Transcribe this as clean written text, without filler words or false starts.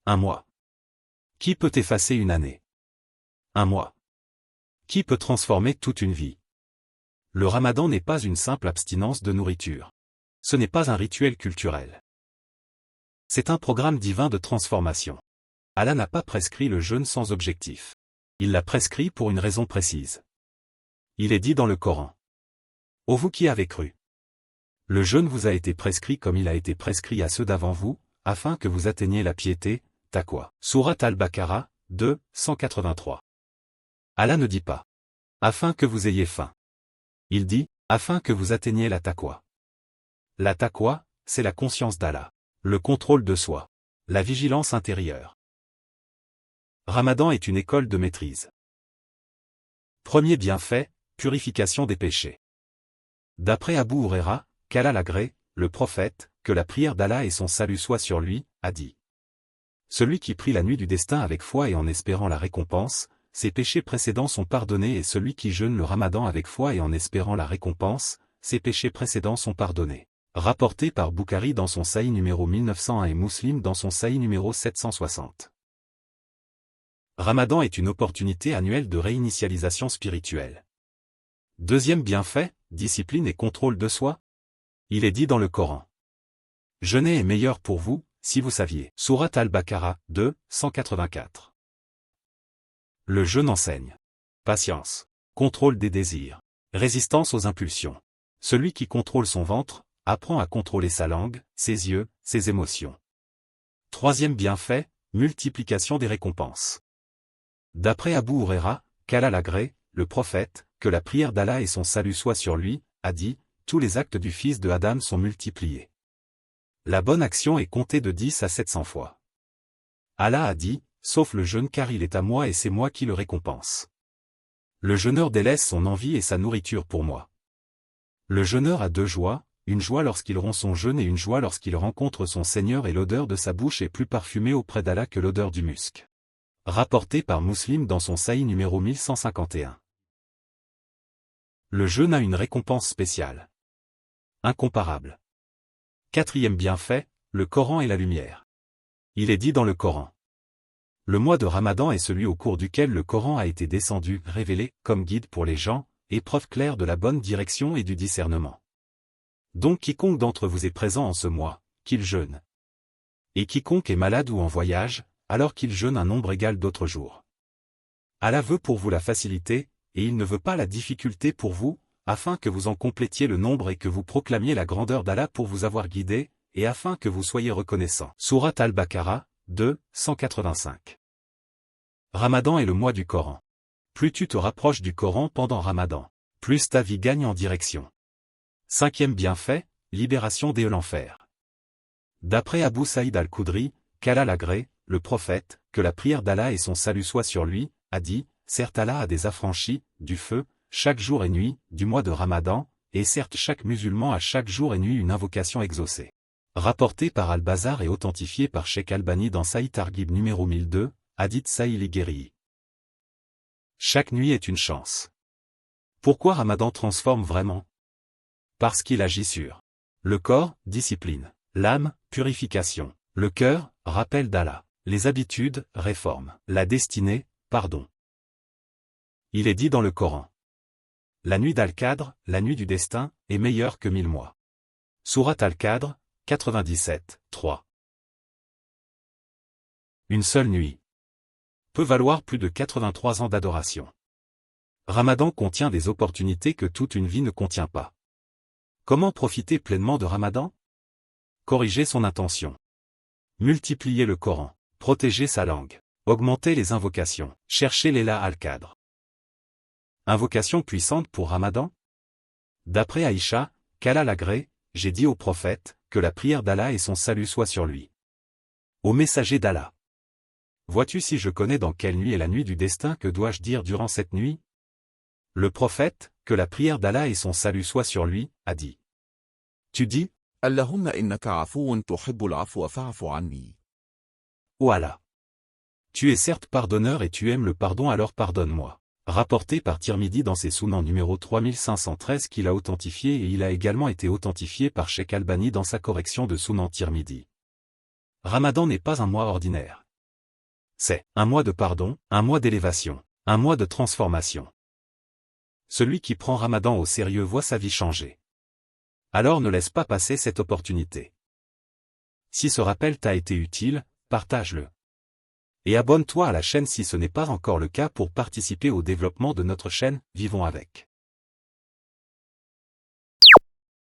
Un mois. Qui peut effacer une année? Un mois. Qui peut transformer toute une vie? Le ramadan n'est pas une simple abstinence de nourriture. Ce n'est pas un rituel culturel. C'est un programme divin de transformation. Allah n'a pas prescrit le jeûne sans objectif. Il l'a prescrit pour une raison précise. Il est dit dans le Coran. Ô vous qui avez cru. Le jeûne vous a été prescrit comme il a été prescrit à ceux d'avant vous, afin que vous atteigniez la piété, taqwa. Sourate Al-Baqarah, 2, 183. Allah ne dit pas. Afin que vous ayez faim. Il dit, afin que vous atteigniez la taqwa. La taqwa, c'est la conscience d'Allah. Le contrôle de soi. La vigilance intérieure. Ramadan est une école de maîtrise. Premier bienfait, purification des péchés. D'après Abu Huraira, qu'Allah l'agrée, le prophète, que la prière d'Allah et son salut soient sur lui, a dit. Celui qui prie la nuit du destin avec foi et en espérant la récompense, ses péchés précédents sont pardonnés, et celui qui jeûne le ramadan avec foi et en espérant la récompense, ses péchés précédents sont pardonnés. Rapporté par Bukhari dans son Sahih numéro 1901 et Muslim dans son Sahih numéro 760. Ramadan est une opportunité annuelle de réinitialisation spirituelle. Deuxième bienfait, discipline et contrôle de soi. Il est dit dans le Coran. Jeûner est meilleur pour vous, si vous saviez. Sourate Al-Baqarah, 2, 184. Le jeûne enseigne. Patience. Contrôle des désirs. Résistance aux impulsions. Celui qui contrôle son ventre, apprend à contrôler sa langue, ses yeux, ses émotions. Troisième bienfait, multiplication des récompenses. D'après Abu Huraira, qu'Allah l'agrée, le prophète, que la prière d'Allah et son salut soient sur lui, a dit, tous les actes du fils de Adam sont multipliés. La bonne action est comptée de 10 à 700 fois. Allah a dit, sauf le jeûne car il est à moi et c'est moi qui le récompense. Le jeûneur délaisse son envie et sa nourriture pour moi. Le jeûneur a deux joies, une joie lorsqu'il rompt son jeûne et une joie lorsqu'il rencontre son Seigneur, et l'odeur de sa bouche est plus parfumée auprès d'Allah que l'odeur du musc. Rapporté par Muslim dans son Sahih numéro 1151. Le jeûne a une récompense spéciale. Incomparable. Quatrième bienfait, le Coran et la lumière. Il est dit dans le Coran. Le mois de Ramadan est celui au cours duquel le Coran a été descendu, révélé, comme guide pour les gens, et preuve claire de la bonne direction et du discernement. Donc quiconque d'entre vous est présent en ce mois, qu'il jeûne. Et quiconque est malade ou en voyage, alors qu'il jeûne un nombre égal d'autres jours. Allah veut pour vous la facilité, et il ne veut pas la difficulté pour vous, afin que vous en complétiez le nombre et que vous proclamiez la grandeur d'Allah pour vous avoir guidé, et afin que vous soyez reconnaissants. Sourate Al-Baqarah, 2, 185. Ramadan est le mois du Coran. Plus tu te rapproches du Coran pendant Ramadan, plus ta vie gagne en direction. Cinquième bienfait, libération de l'enfer. D'après Abu Saïd al-Khudri, qu'Allah l'agrée, le prophète, que la prière d'Allah et son salut soient sur lui, a dit, certes Allah a des affranchis, du feu, chaque jour et nuit, du mois de Ramadan, et certes chaque musulman a chaque jour et nuit une invocation exaucée. Rapporté par Al-Bazar et authentifié par Sheikh Albani dans Sahih Targhib numéro 1002, hadith Sahih Ligeri. Chaque nuit est une chance. Pourquoi Ramadan transforme vraiment? Parce qu'il agit sur le corps, discipline, l'âme, purification, le cœur, rappel d'Allah, les habitudes, réforme, la destinée, pardon. Il est dit dans le Coran. La nuit d'Al-Qadr, la nuit du destin, est meilleure que 1000 mois. Sourate Al-Qadr, 97, 3. Une seule nuit peut valoir plus de 83 ans d'adoration. Ramadan contient des opportunités que toute une vie ne contient pas. Comment profiter pleinement de Ramadan? Corriger son intention. Multiplier le Coran. Protéger sa langue. Augmenter les invocations. Chercher l'Ela al-Qadr. Invocation puissante pour Ramadan? D'après Aïcha, qu'Allah l'agrée, j'ai dit au prophète, que la prière d'Allah et son salut soient sur lui. Au messager d'Allah. Vois-tu si je connais dans quelle nuit est la nuit du destin, que dois-je dire durant cette nuit? Le prophète, que la prière d'Allah et son salut soient sur lui, a dit. Tu dis, Allahumma innaka afuun tuhibbul afwa fa'fu anni. Ô Allah. Tu es certes pardonneur et tu aimes le pardon, alors pardonne-moi. Rapporté par Tirmidhi dans ses Sunan numéro 3513 qu'il a authentifié, et il a également été authentifié par Sheikh Albani dans sa correction de Sunan Tirmidhi. Ramadan n'est pas un mois ordinaire. C'est un mois de pardon, un mois d'élévation, un mois de transformation. Celui qui prend Ramadan au sérieux voit sa vie changer. Alors ne laisse pas passer cette opportunité. Si ce rappel t'a été utile, partage-le. Et abonne-toi à la chaîne si ce n'est pas encore le cas pour participer au développement de notre chaîne, Vivons avec.